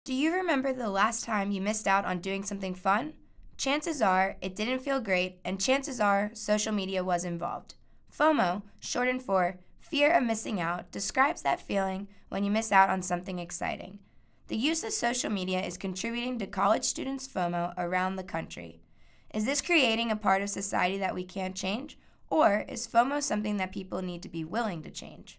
Do you remember the last time you missed out on doing something fun? Chances are it didn't feel great, and chances are social media was involved. FOMO, shortened for fear of missing out, describes that feeling when you miss out on something exciting. The use of social media is contributing to college students' FOMO around the country. Is this creating a part of society that we can't change, or is FOMO something that people need to be willing to change?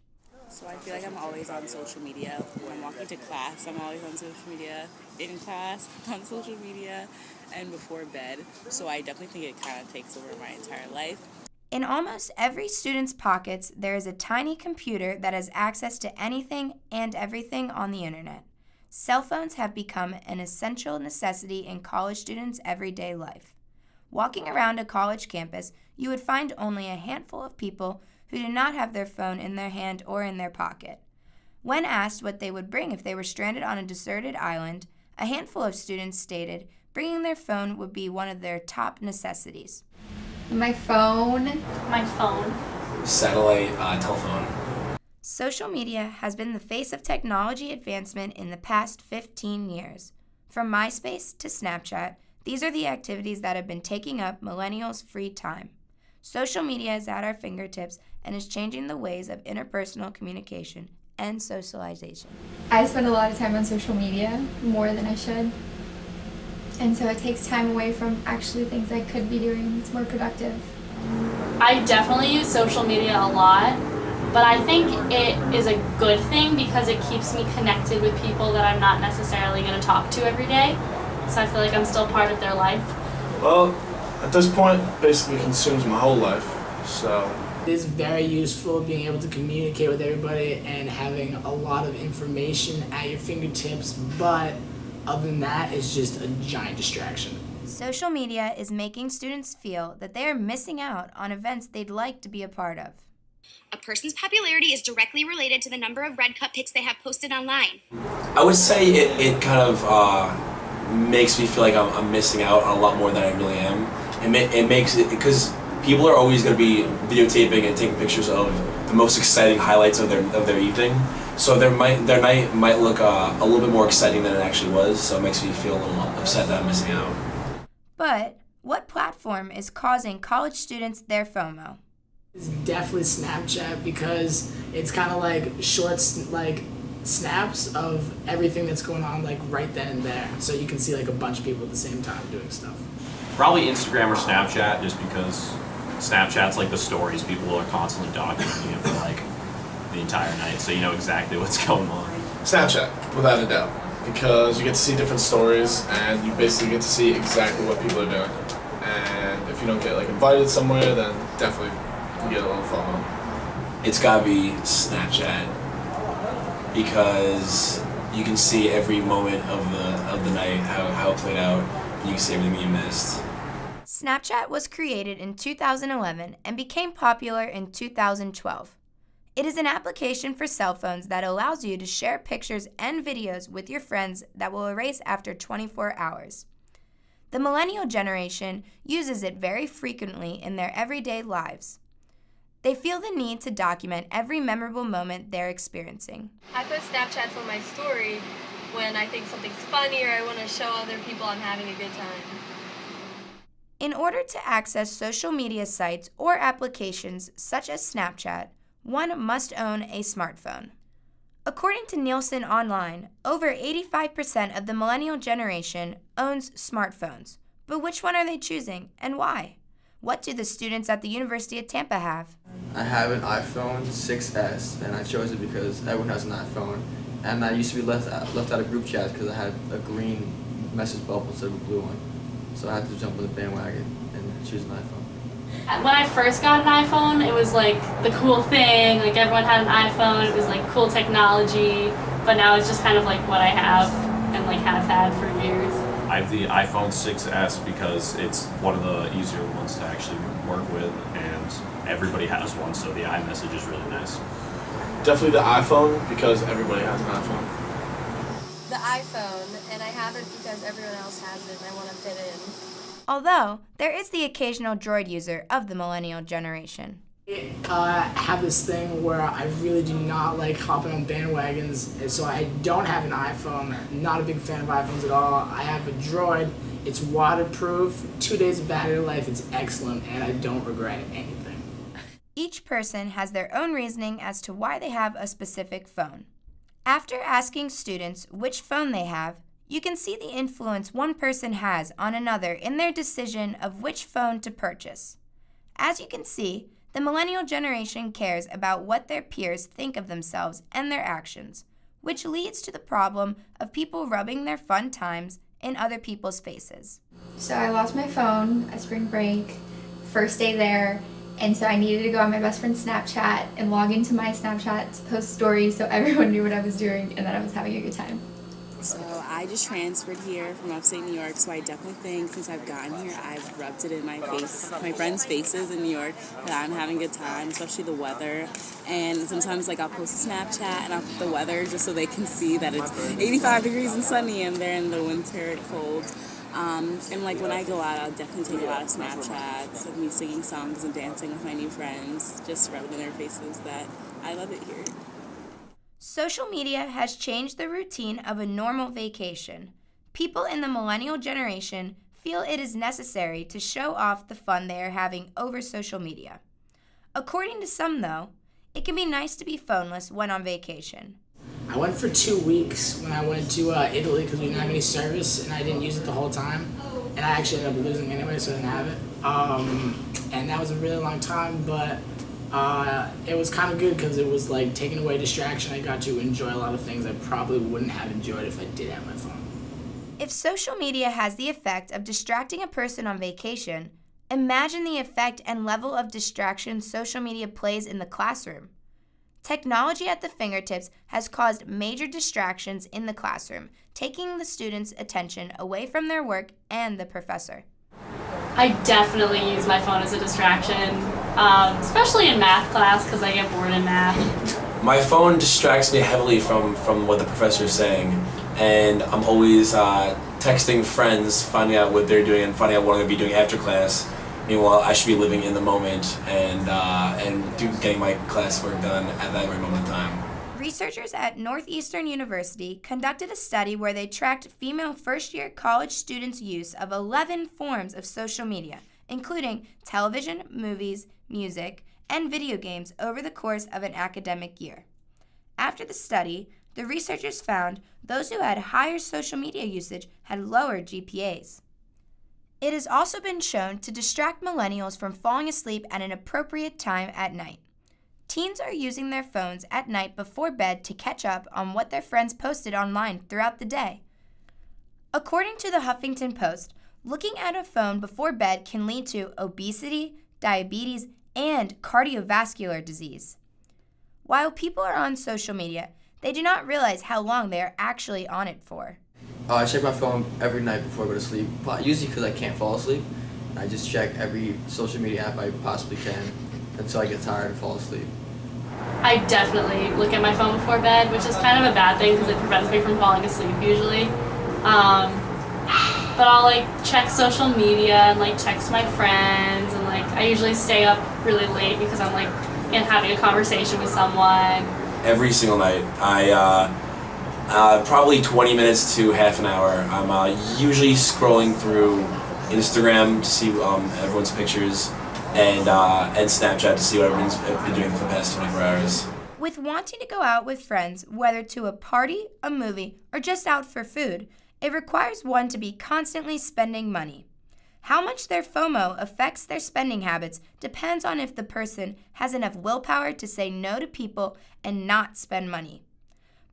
So I feel like I'm always on social media. When I'm walking to class, I'm always on social media. In class, on social media, and before bed. So I definitely think it kind of takes over my entire life. In almost every student's pockets, there is a tiny computer that has access to anything and everything on the internet. Cell phones have become an essential necessity in college students' everyday life. Walking around a college campus, you would find only a handful of people who do not have their phone in their hand or in their pocket. When asked what they would bring if they were stranded on a deserted island, a handful of students stated bringing their phone would be one of their top necessities. My phone. My phone. Satellite telephone. Social media has been the face of technology advancement in the past 15 years. From MySpace to Snapchat, these are the activities that have been taking up millennials' free time. Social media is at our fingertips and is changing the ways of interpersonal communication and socialization. I spend a lot of time on social media, more than I should. And so it takes time away from actually things I could be doing that's more productive. I definitely use social media a lot, but I think it is a good thing because it keeps me connected with people that I'm not necessarily going to talk to every day. So I feel like I'm still part of their life. Well, at this point, it basically consumes my whole life, so. It is very useful being able to communicate with everybody and having a lot of information at your fingertips, but other than that, it's just a giant distraction. Social media is making students feel that they are missing out on events they'd like to be a part of. A person's popularity is directly related to the number of Red Cup pics they have posted online. I would say it kind of makes me feel like I'm missing out on a lot more than I really am. It makes it, because people are always going to be videotaping and taking pictures of the most exciting highlights of their evening. So their night might look a little bit more exciting than it actually was. So it makes me feel a little upset that I'm missing out. But what platform is causing college students their FOMO? It's definitely Snapchat because it's kind of like shorts, like snaps of everything that's going on like right then and there. So you can see like a bunch of people at the same time doing stuff. Probably Instagram or Snapchat, just because Snapchat's like the stories. People are constantly documenting it for like the entire night, so you know exactly what's going on. Snapchat, without a doubt, because you get to see different stories and you basically get to see exactly what people are doing. And if you don't get like invited somewhere, then definitely you get a little FOMO. It's gotta be Snapchat because you can see every moment of the night, how it played out. And you can see everything you missed. Snapchat was created in 2011 and became popular in 2012. It is an application for cell phones that allows you to share pictures and videos with your friends that will erase after 24 hours. The millennial generation uses it very frequently in their everyday lives. They feel the need to document every memorable moment they're experiencing. I put Snapchats on my story when I think something's funny or I want to show other people I'm having a good time. In order to access social media sites or applications such as Snapchat, one must own a smartphone. According to Nielsen Online, over 85% of the millennial generation owns smartphones. But which one are they choosing and why? What do the students at the University of Tampa have? I have an iPhone 6S, and I chose it because everyone has an iPhone. And I used to be left out of group chats because I had a green message bubble instead of a blue one. So I had to jump on the bandwagon and choose an iPhone. When I first got an iPhone, it was like the cool thing. Like everyone had an iPhone. It was like cool technology. But now it's just kind of like what I have and like have had for years. I have the iPhone 6S because it's one of the easier ones to actually work with, and everybody has one, so the iMessage is really nice. Definitely the iPhone because everybody has an iPhone. The iPhone, and I have it because everyone else has it and I want to fit in. Although, there is the occasional Droid user of the millennial generation. Have this thing where I really do not like hopping on bandwagons, and so I don't have an iPhone. I'm not a big fan of iPhones at all. I have a Droid. It's waterproof, 2 days of battery life, it's excellent, and I don't regret anything. Each person has their own reasoning as to why they have a specific phone. After asking students which phone they have, you can see the influence one person has on another in their decision of which phone to purchase. As you can see, the millennial generation cares about what their peers think of themselves and their actions, which leads to the problem of people rubbing their fun times in other people's faces. So I lost my phone at spring break, first day there, and so I needed to go on my best friend's Snapchat and log into my Snapchat to post stories so everyone knew what I was doing and that I was having a good time. So I just transferred here from upstate New York, so I definitely think since I've gotten here, I've rubbed it in my friends' faces in New York that I'm having a good time, especially the weather. And sometimes I'll post a Snapchat and I'll put the weather just so they can see that it's 85 degrees and sunny and they're in the winter cold. And when I go out, I'll definitely take a lot of Snapchats of me singing songs and dancing with my new friends, just rubbing in their faces that I love it here. Social media has changed the routine of a normal vacation. People in the millennial generation feel it is necessary to show off the fun they are having over social media. According to some, though, it can be nice to be phoneless when on vacation. I went for 2 weeks when I went to Italy because we didn't have any service and I didn't use it the whole time. And I actually ended up losing anyway, so I didn't have it. And that was a really long time, but it was kind of good because it was like taking away distraction. I got to enjoy a lot of things I probably wouldn't have enjoyed if I did have my phone. If social media has the effect of distracting a person on vacation, imagine the effect and level of distraction social media plays in the classroom. Technology at the fingertips has caused major distractions in the classroom, taking the students' attention away from their work and the professor. I definitely use my phone as a distraction, especially in math class because I get bored in math. My phone distracts me heavily from what the professor is saying, and I'm always texting friends, finding out what they're doing and finding out what I'm going to be doing after class. Meanwhile, I should be living in the moment and getting my classwork done at that very moment in time. Researchers at Northeastern University conducted a study where they tracked female first-year college students' use of 11 forms of social media, including television, movies, music, and video games over the course of an academic year. After the study, the researchers found those who had higher social media usage had lower GPAs. It has also been shown to distract millennials from falling asleep at an appropriate time at night. Teens are using their phones at night before bed to catch up on what their friends posted online throughout the day. According to the Huffington Post, looking at a phone before bed can lead to obesity, diabetes, and cardiovascular disease. While people are on social media, they do not realize how long they are actually on it for. I check my phone every night before I go to sleep, usually because I can't fall asleep. I just check every social media app I possibly can until I get tired and fall asleep. I definitely look at my phone before bed, which is kind of a bad thing because it prevents me from falling asleep usually. But I'll check social media and text my friends, and I usually stay up really late because I'm having a conversation with someone. Every single night, probably 20 minutes to half an hour. I'm usually scrolling through Instagram to see everyone's pictures and Snapchat to see what everyone's been doing for the past 24 hours. With wanting to go out with friends, whether to a party, a movie, or just out for food, it requires one to be constantly spending money. How much their FOMO affects their spending habits depends on if the person has enough willpower to say no to people and not spend money.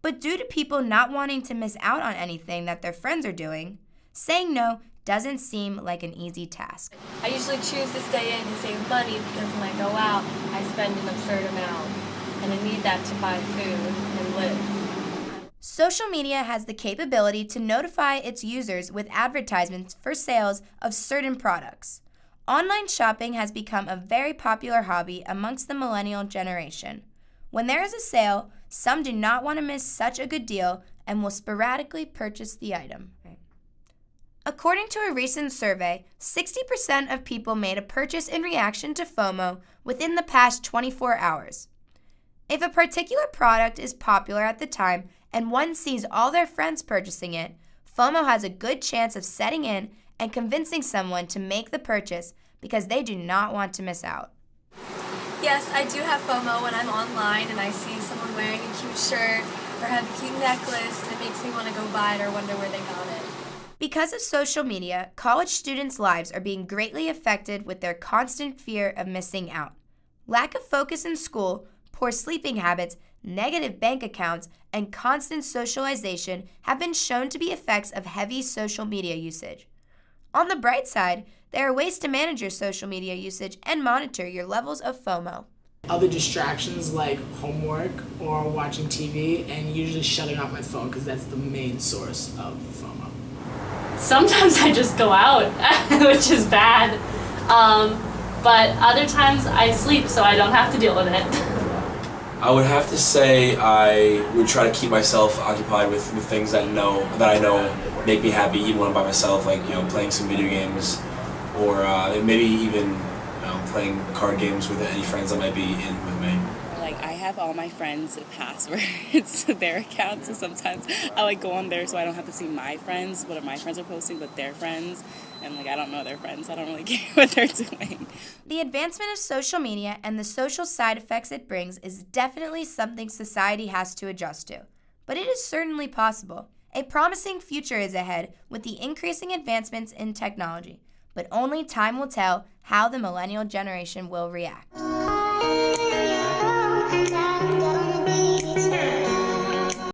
But due to people not wanting to miss out on anything that their friends are doing, saying no doesn't seem like an easy task. I usually choose to stay in and save money because when I go out, I spend an absurd amount. And I need that to buy food and live. Social media has the capability to notify its users with advertisements for sales of certain products. Online shopping has become a very popular hobby amongst the millennial generation. When there is a sale, some do not want to miss such a good deal and will sporadically purchase the item. According to a recent survey, 60% of people made a purchase in reaction to FOMO within the past 24 hours. If a particular product is popular at the time and one sees all their friends purchasing it, FOMO has a good chance of setting in and convincing someone to make the purchase because they do not want to miss out. Yes, I do have FOMO when I'm online and I see someone wearing a cute shirt or have a cute necklace and it makes me want to go buy it or wonder where they got it. Because of social media, college students' lives are being greatly affected with their constant fear of missing out. Lack of focus in school, poor sleeping habits, negative bank accounts, and constant socialization have been shown to be effects of heavy social media usage. On the bright side, there are ways to manage your social media usage and monitor your levels of FOMO. Other distractions like homework or watching TV, and usually shutting off my phone because that's the main source of FOMO. Sometimes I just go out, which is bad. But other times I sleep so I don't have to deal with it. I would have to say I would try to keep myself occupied with things that I know make me happy even when I'm by myself, like playing some video games, or maybe even playing card games with any friends that might be in with me. Like, I have all my friends' passwords to their accounts, so sometimes I go on there so I don't have to see my friends, what my friends are posting, but their friends, and I don't know their friends, I don't really care what they're doing. The advancement of social media and the social side effects it brings is definitely something society has to adjust to, but it is certainly possible. A promising future is ahead with the increasing advancements in technology, but only time will tell how the millennial generation will react.